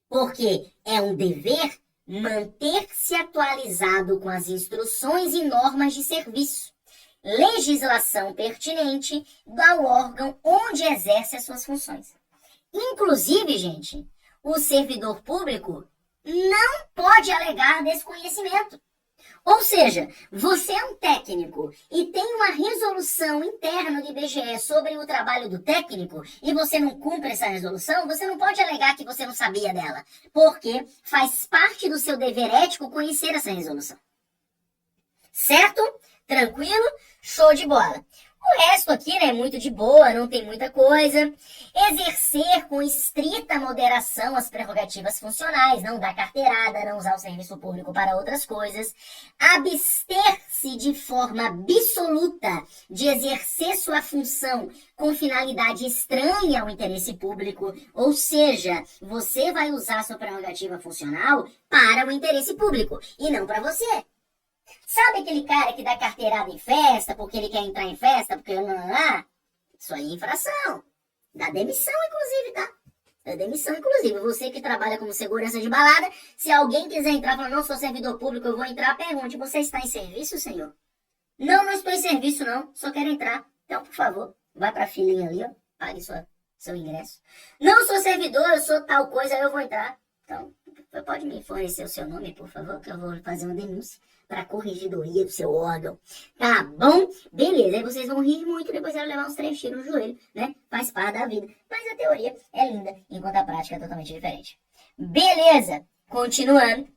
Porque é um dever manter-se atualizado com as instruções e normas de serviço, legislação pertinente ao órgão onde exerce as suas funções. Inclusive, gente, o servidor público não pode alegar desconhecimento. Ou seja, você é um técnico e tem uma resolução interna do IBGE sobre o trabalho do técnico e você não cumpre essa resolução, você não pode alegar que você não sabia dela, porque faz parte do seu dever ético conhecer essa resolução. Certo? Tranquilo? Show de bola. O resto aqui, né, é muito de boa, não tem muita coisa. Exercer com estrita moderação as prerrogativas funcionais, não dar carteirada, não usar o serviço público para outras coisas. Abster-se de forma absoluta de exercer sua função com finalidade estranha ao interesse público. Ou seja, você vai usar sua prerrogativa funcional para o interesse público e não para você. Sabe aquele cara que dá carteirada em festa, porque ele quer entrar em festa, porque lá? Isso aí é infração. Dá demissão, inclusive, tá? Dá demissão, inclusive. Você que trabalha como segurança de balada, se alguém quiser entrar e falar, não sou servidor público, eu vou entrar, pergunte, você está em serviço, senhor? Não, não estou em serviço, não. Só quero entrar. Então, por favor, vai pra filinha ali, ó. Pague seu ingresso. Não sou servidor, eu sou tal coisa, eu vou entrar. Então, pode me fornecer o seu nome, por favor, que eu vou fazer uma denúncia para a corregedoria do seu órgão. Tá bom? Beleza, aí vocês vão rir muito, depois vão levar uns 3 tiros no joelho, né? Faz parte da vida. Mas a teoria é linda, enquanto a prática é totalmente diferente. Beleza, continuando.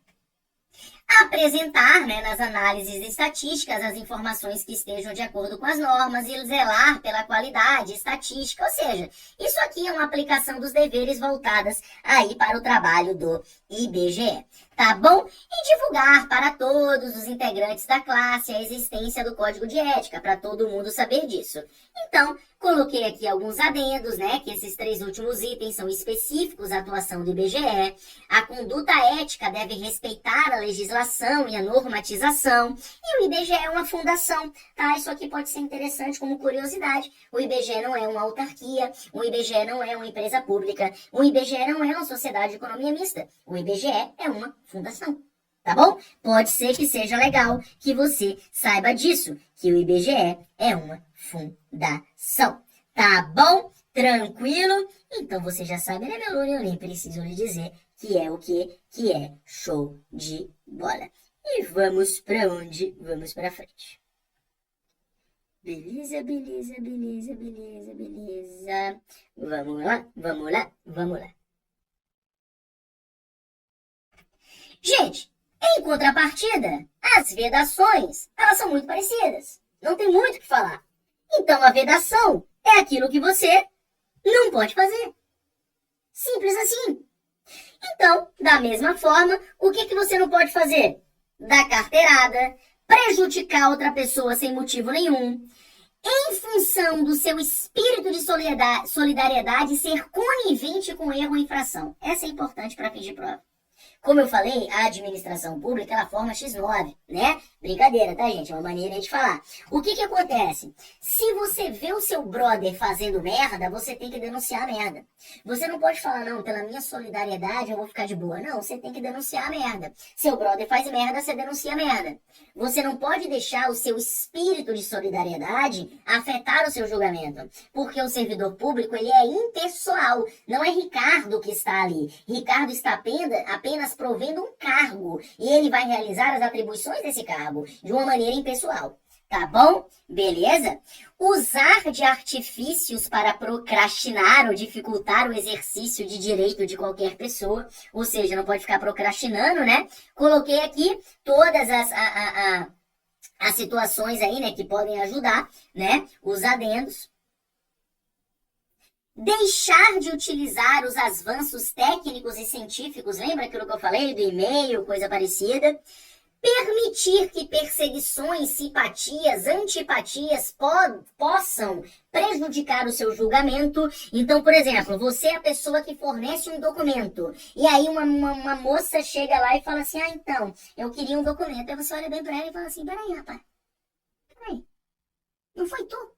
apresentar, né, nas análises estatísticas as informações que estejam de acordo com as normas e zelar pela qualidade estatística, ou seja, isso aqui é uma aplicação dos deveres voltadas aí para o trabalho do IBGE, tá bom? E divulgar para todos os integrantes da classe a existência do código de ética, para todo mundo saber disso. Então, coloquei aqui alguns adendos, né, que esses 3 últimos itens são específicos à atuação do IBGE. A conduta ética deve respeitar a legislação e a normatização. E o IBGE é uma fundação, tá? Isso aqui pode ser interessante como curiosidade. O IBGE não é uma autarquia, o IBGE não é uma empresa pública, o IBGE não é uma sociedade de economia mista. O IBGE é uma fundação. Tá bom? Pode ser que seja legal que você saiba disso, que o IBGE é uma fundação. Tá bom? Tranquilo? Então você já sabe, né, meu aluno? Eu nem preciso lhe dizer que é o quê? Que é show de bola. E vamos para onde? Vamos para frente. Beleza, beleza, beleza, beleza, beleza. Vamos lá, vamos lá, vamos lá. Gente, em contrapartida, as vedações, elas são muito parecidas. Não tem muito o que falar. Então, a vedação é aquilo que você não pode fazer. Simples assim. Então, da mesma forma, o que você não pode fazer? Dar carteirada, prejudicar outra pessoa sem motivo nenhum, em função do seu espírito de solidariedade, ser conivente com erro ou infração. Essa é importante para fins de prova. Como eu falei, a administração pública, ela forma X9, né? Brincadeira, tá, gente? É uma maneira de falar. O que acontece? Se você vê o seu brother fazendo merda, você tem que denunciar a merda. Você não pode falar, não, pela minha solidariedade eu vou ficar de boa. Não, você tem que denunciar a merda. Seu brother faz merda, você denuncia a merda. Você não pode deixar o seu espírito de solidariedade afetar o seu julgamento. Porque o servidor público, ele é impessoal. Não é Ricardo que está ali. Ricardo está apenas provendo um cargo. E ele vai realizar as atribuições desse cargo de uma maneira impessoal. Tá bom? Beleza? Usar de artifícios para procrastinar ou dificultar o exercício de direito de qualquer pessoa. Ou seja, não pode ficar procrastinando, né? Coloquei aqui todas as situações aí, né, que podem ajudar, né? Os adendos. Deixar de utilizar os avanços técnicos e científicos, lembra aquilo que eu falei do e-mail, coisa parecida? Permitir que perseguições, simpatias, antipatias possam prejudicar o seu julgamento. Então, por exemplo, você é a pessoa que fornece um documento. E aí uma moça chega lá e fala assim, então, eu queria um documento. Aí você olha bem pra ela e fala assim, peraí, rapaz. Peraí. Não foi tu?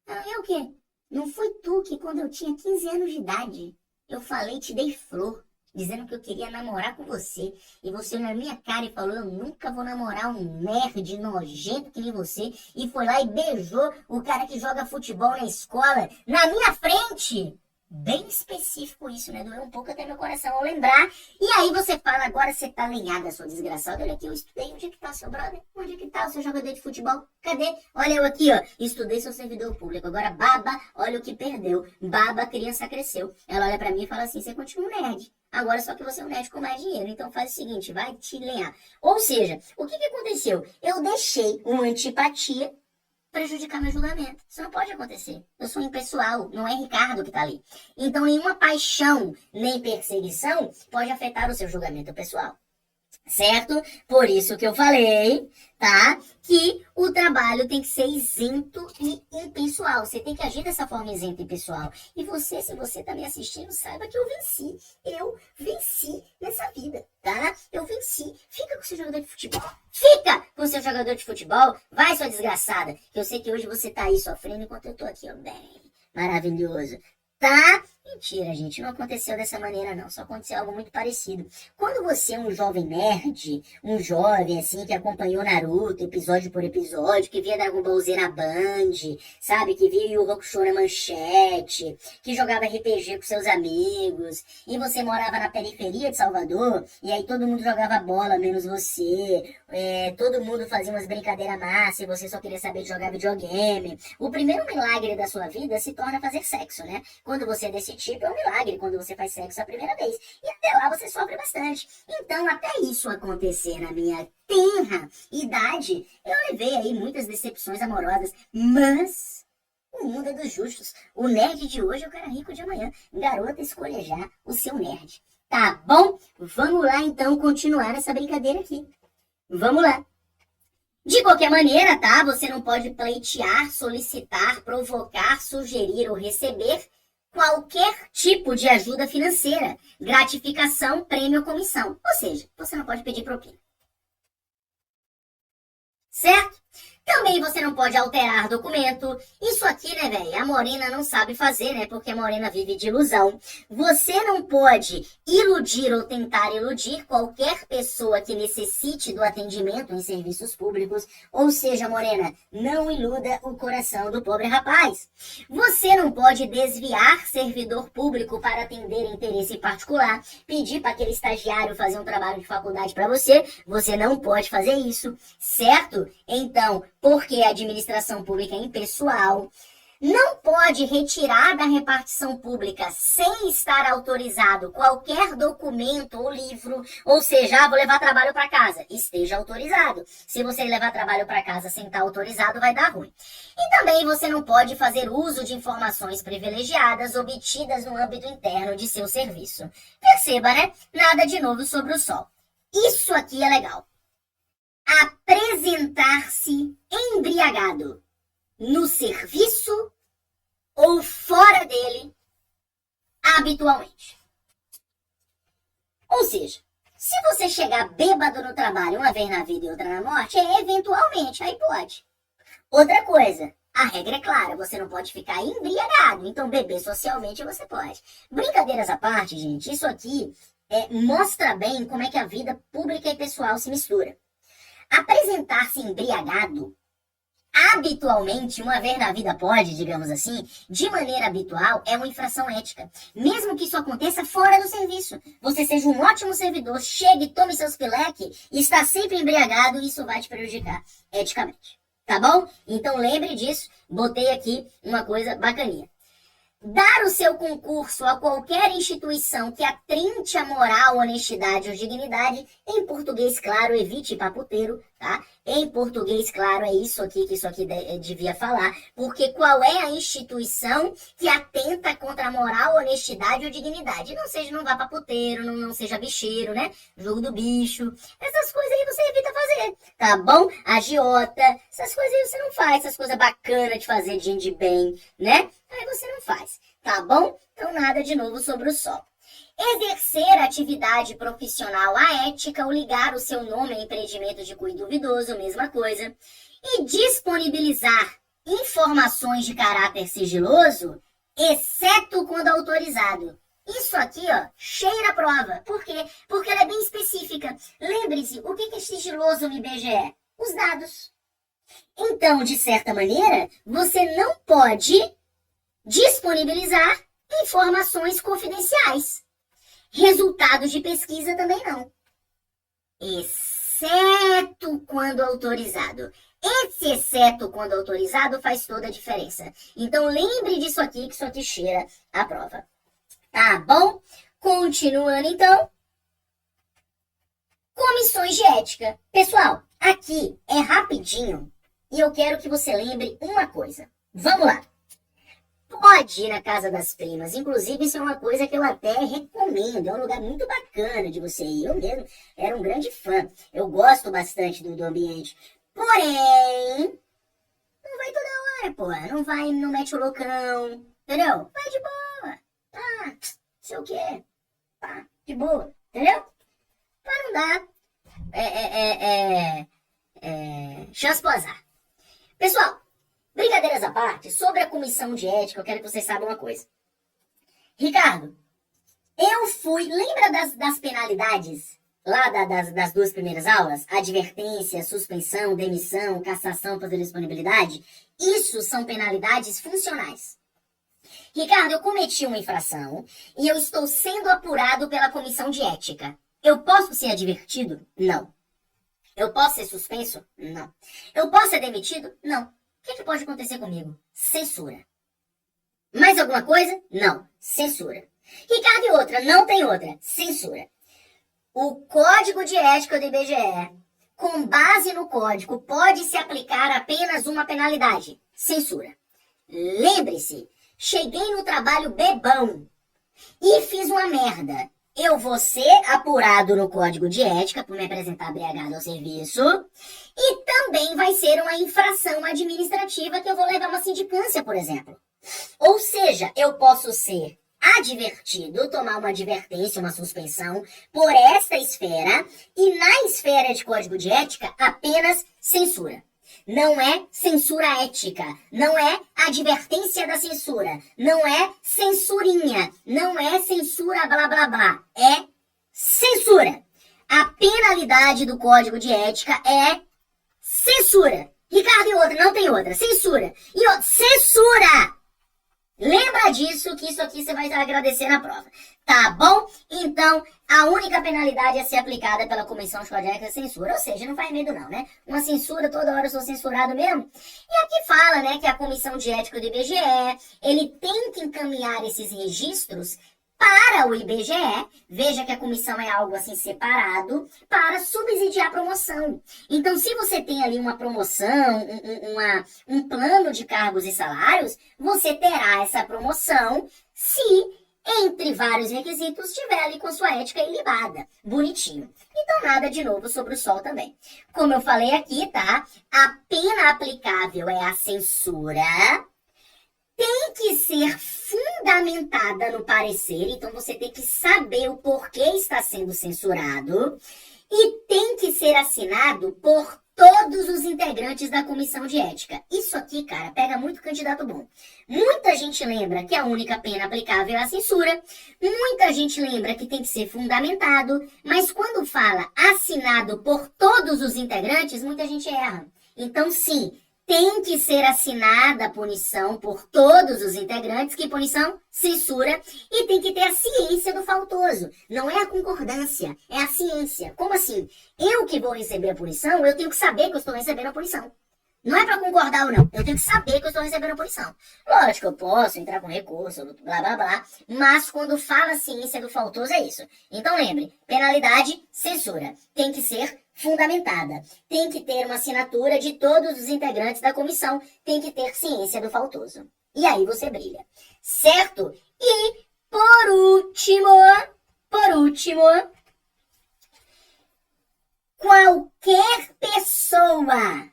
Eu o quê? Não foi tu que quando eu tinha 15 anos de idade, eu falei, te dei flor, dizendo que eu queria namorar com você. E você olhou na minha cara e falou, eu nunca vou namorar um nerd nojento que nem você. E foi lá e beijou o cara que joga futebol na escola, na minha frente. Bem específico isso, né? Doeu um pouco até meu coração ao lembrar. E aí você fala, agora você tá alinhada, sua desgraçada. Olha aqui, eu estudei. Onde é que tá seu brother? Onde é que tá o seu jogador de futebol? Cadê? Olha eu aqui, ó. Estudei, seu servidor público. Agora, baba, olha o que perdeu. Baba, a criança cresceu. Ela olha pra mim e fala assim, você continua um nerd. Agora só que você é um nerd com mais dinheiro. Então faz o seguinte, vai te lenhar. Ou seja, o que aconteceu? Eu deixei uma antipatia prejudicar meu julgamento. Isso não pode acontecer. Eu sou impessoal, não é Ricardo que tá ali. Então nenhuma paixão nem perseguição pode afetar o seu julgamento pessoal. Certo? Por isso que eu falei, tá? Que o trabalho tem que ser isento e impessoal. Você tem que agir dessa forma isenta e pessoal. E você, se você tá me assistindo, saiba que eu venci. Eu venci nessa vida, tá? Eu venci. Fica com seu jogador de futebol. Fica com seu jogador de futebol. Vai, sua desgraçada. Eu sei que hoje você tá aí sofrendo enquanto eu tô aqui, ó, bem maravilhoso. Tá? Mentira, gente, não aconteceu dessa maneira não, só aconteceu algo muito parecido. Quando você é um jovem nerd, um jovem assim que acompanhou Naruto episódio por episódio, que via Dragon Ball Z na Band, sabe, que via Yu Yu Hakusho na Manchete, que jogava RPG com seus amigos, e você morava na periferia de Salvador, e aí todo mundo jogava bola, menos você, todo mundo fazia umas brincadeiras massas, e você só queria saber de jogar videogame. O primeiro milagre da sua vida se torna fazer sexo, né? Quando você decide tipo é um milagre quando você faz sexo a primeira vez. E até lá você sofre bastante. Então, até isso acontecer na minha tenra idade, eu levei aí muitas decepções amorosas. Mas o mundo é dos justos. O nerd de hoje é o cara rico de amanhã. Garota, escolha já o seu nerd. Tá bom? Vamos lá então continuar essa brincadeira aqui. Vamos lá. De qualquer maneira, tá? Você não pode pleitear, solicitar, provocar, sugerir ou receber qualquer tipo de ajuda financeira, gratificação, prêmio ou comissão. Ou seja, você não pode pedir propina. Certo? Também você não pode alterar documento. Isso aqui, né, velho? A Morena não sabe fazer, né? Porque a Morena vive de ilusão. Você não pode iludir ou tentar iludir qualquer pessoa que necessite do atendimento em serviços públicos. Ou seja, Morena, não iluda o coração do pobre rapaz. Você não pode desviar servidor público para atender interesse particular. Pedir para aquele estagiário fazer um trabalho de faculdade para você. Você não pode fazer isso, certo? Então, porque a administração pública é impessoal, não pode retirar da repartição pública sem estar autorizado qualquer documento ou livro, ou seja, vou levar trabalho para casa, esteja autorizado. Se você levar trabalho para casa sem estar autorizado, vai dar ruim. E também você não pode fazer uso de informações privilegiadas obtidas no âmbito interno de seu serviço. Perceba, né? Nada de novo sobre o sol. Isso aqui é legal. Apresentar-se embriagado no serviço ou fora dele habitualmente. Ou seja, se você chegar bêbado no trabalho uma vez na vida e outra na morte, eventualmente, aí pode. Outra coisa, a regra é clara, você não pode ficar embriagado, então beber socialmente você pode. Brincadeiras à parte, gente, isso aqui mostra bem como é que a vida pública e pessoal se mistura. Apresentar-se embriagado, habitualmente, uma vez na vida pode, digamos assim, de maneira habitual, é uma infração ética. Mesmo que isso aconteça fora do serviço. Você seja um ótimo servidor, chegue, tome seus pileque e está sempre embriagado, isso vai te prejudicar eticamente. Tá bom? Então lembre disso, botei aqui uma coisa bacaninha. Dar o seu concurso a qualquer instituição que atente a moral, honestidade ou dignidade, em português claro, evite paputeiro, tá? Em português claro é isso aqui que isso aqui devia falar, porque qual é a instituição que atenta contra a moral, honestidade ou dignidade? Não vá paputeiro, não seja bicheiro, né? Jogo do bicho, essas coisas aí você evita fazer, tá bom? Agiota, essas coisas aí você não faz, essas coisas bacanas de fazer de gente de bem, né? Aí você não faz, tá bom? Então nada de novo sobre o sol. Exercer atividade profissional aética ou ligar o seu nome a empreendimento de cunho duvidoso, mesma coisa. E disponibilizar informações de caráter sigiloso, exceto quando autorizado. Isso aqui, ó, cheira a prova. Por quê? Porque ela é bem específica. Lembre-se, o que é sigiloso no IBGE? Os dados. Então, de certa maneira, você não pode disponibilizar informações confidenciais. Resultados de pesquisa também não. Exceto quando autorizado. Esse exceto quando autorizado faz toda a diferença. Então lembre disso aqui, que isso aqui cheira a prova. Tá bom? Continuando então. Comissões de ética. Pessoal, aqui é rapidinho e eu quero que você lembre uma coisa. Vamos lá. Pode ir na casa das primas. Inclusive, isso é uma coisa que eu até recomendo. É um lugar muito bacana de você ir. Eu mesmo era um grande fã. Eu gosto bastante do ambiente. Porém, não vai toda hora, pô. Não vai, não mete o loucão. Entendeu? Vai de boa. Tá, sei o quê. Tá, de boa. Entendeu? Pra não dar chance pro azar. Pessoal, brincadeiras à parte, sobre a comissão de ética, eu quero que vocês saibam uma coisa. Ricardo, eu fui... Lembra das penalidades lá das duas primeiras aulas? Advertência, suspensão, demissão, cassação, fazer disponibilidade? Isso são penalidades funcionais. Ricardo, eu cometi uma infração e eu estou sendo apurado pela comissão de ética. Eu posso ser advertido? Não. Eu posso ser suspenso? Não. Eu posso ser demitido? Não. O que pode acontecer comigo? Censura. Mais alguma coisa? Não. Censura. Ricardo, e outra? Não tem outra. Censura. O Código de Ética do IBGE, com base no código, pode se aplicar apenas uma penalidade. Censura. Lembre-se, cheguei no trabalho bebão e fiz uma merda. Eu vou ser apurado no Código de Ética por me apresentar embriagado ao serviço e também vai ser uma infração administrativa que eu vou levar uma sindicância, por exemplo. Ou seja, eu posso ser advertido, tomar uma advertência, uma suspensão por esta esfera e na esfera de Código de Ética apenas censura. Não é censura ética, não é advertência da censura, não é censurinha, não é censura blá blá blá, é censura. A penalidade do Código de Ética é censura. Ricardo, e outra, não tem outra, censura. E outra, censura! Lembra disso, que isso aqui você vai agradecer na prova. Tá bom? Então, a única penalidade a ser aplicada pela Comissão de Código de Ética é censura. Ou seja, não faz medo não, né? Uma censura, toda hora eu sou censurado mesmo. E aqui fala, né, que a Comissão de Ética do IBGE, ele tem que encaminhar esses registros para o IBGE, veja que a comissão é algo assim separado, para subsidiar a promoção. Então, se você tem ali uma promoção, um plano de cargos e salários, você terá essa promoção se, entre vários requisitos, estiver ali com a sua ética ilibada. Bonitinho. Então, nada de novo sobre o sol também. Como eu falei aqui, tá? A pena aplicável é a censura. Tem que ser fundamentada no parecer, então você tem que saber o porquê está sendo censurado e tem que ser assinado por todos os integrantes da comissão de ética. Isso aqui, cara, pega muito candidato bom. Muita gente lembra que a única pena aplicável é a censura, muita gente lembra que tem que ser fundamentado, mas quando fala assinado por todos os integrantes, muita gente erra. Então, sim, tem que ser assinada a punição por todos os integrantes. Que punição? Censura. E tem que ter a ciência do faltoso. Não é a concordância, é a ciência. Como assim? Eu que vou receber a punição, eu tenho que saber que eu estou recebendo a punição. Não é para concordar ou não. Eu tenho que saber que eu estou recebendo a punição. Lógico, eu posso entrar com recurso, blá, blá, blá. Mas quando fala ciência do faltoso, é isso. Então lembre, penalidade, censura. Tem que ser fundamentada. Tem que ter uma assinatura de todos os integrantes da comissão. Tem que ter ciência do faltoso. E aí você brilha. Certo? E, por último, qualquer pessoa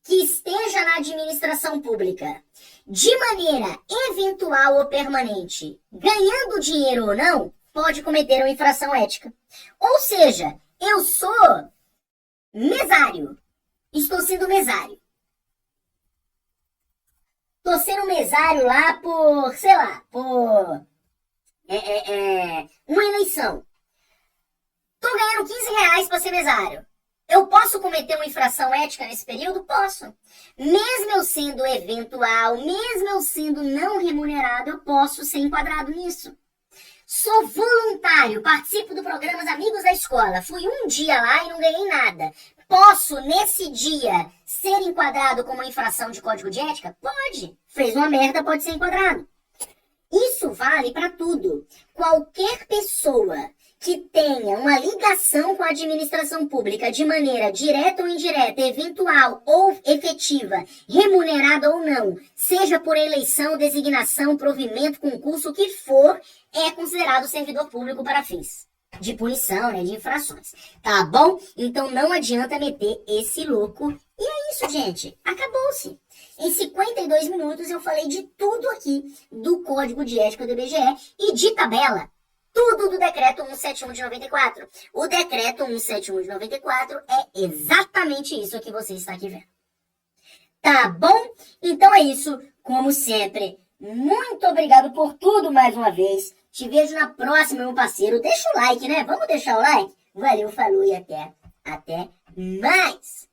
que esteja na administração pública, de maneira eventual ou permanente, ganhando dinheiro ou não, pode cometer uma infração ética. Ou seja, eu sou mesário. Estou sendo mesário. Estou sendo mesário lá por, sei lá, por uma eleição. Estou ganhando R$ 15 para ser mesário. Eu posso cometer uma infração ética nesse período? Posso. Mesmo eu sendo eventual, mesmo eu sendo não remunerado, eu posso ser enquadrado nisso. Sou voluntário, participo do programa Amigos da Escola. Fui um dia lá e não ganhei nada. Posso, nesse dia, ser enquadrado como uma infração de código de ética? Pode. Fez uma merda, pode ser enquadrado. Isso vale para tudo. Qualquer pessoa que tenha uma ligação com a administração pública de maneira direta ou indireta, eventual ou efetiva, remunerada ou não, seja por eleição, designação, provimento, concurso, o que for, é considerado servidor público para fins de punição, né, de infrações. Tá bom? Então não adianta meter esse louco. E é isso, gente. Acabou-se. Em 52 minutos eu falei de tudo aqui do Código de Ética do IBGE e de tabela. Tudo do Decreto 171 de 94. O Decreto 171 de 94 é exatamente isso que você está aqui vendo. Tá bom? Então é isso. Como sempre, muito obrigado por tudo mais uma vez. Te vejo na próxima, meu parceiro. Deixa o like, né? Vamos deixar o like? Valeu, falou e até mais.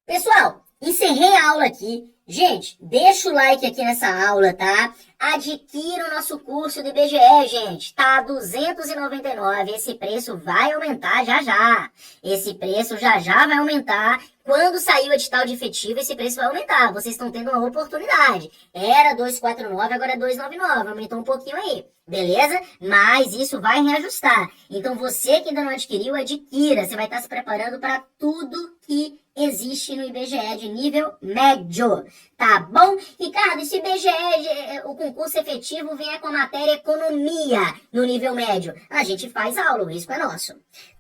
Pessoal, Encerrei a aula aqui. Gente, deixa o like aqui nessa aula, tá? Adquira o nosso curso do IBGE, gente. Tá R$299. Esse preço vai aumentar já já. Esse preço já já vai aumentar. Quando sair o edital de efetivo, esse preço vai aumentar. Vocês estão tendo uma oportunidade. Era 249, agora é 299. Aumentou um pouquinho aí. Beleza? Mas isso vai reajustar. Então você que ainda não adquiriu, adquira. Você vai estar se preparando para tudo que existe no IBGE de nível médio. Tá bom? Ricardo, e se o IBGE, o concurso efetivo, vier com a matéria economia no nível médio? A gente faz aula, o risco é nosso.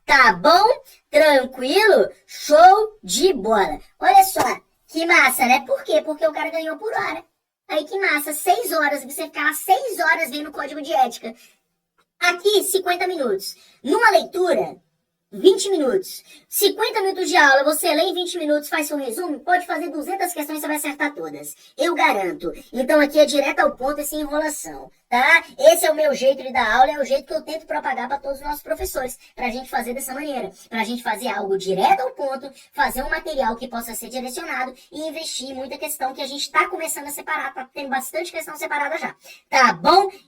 Tá bom? Tranquilo? Show de bola. Olha só, que massa, né? Por quê? Porque o cara ganhou por hora. Aí que massa, 6 horas, você ficar lá 6 horas vendo o código de ética. Aqui, 50 minutos. Numa leitura, 20 minutos. 50 minutos de aula, você lê em 20 minutos, faz seu resumo, pode fazer 200 questões, você vai acertar todas. Eu garanto. Então aqui é direto ao ponto e sem enrolação, tá? Esse é o meu jeito de dar aula, é o jeito que eu tento propagar para todos os nossos professores, pra gente fazer dessa maneira. Pra gente fazer algo direto ao ponto, fazer um material que possa ser direcionado e investir em muita questão que a gente tá começando a separar, tá tendo bastante questão separada já. Tá bom?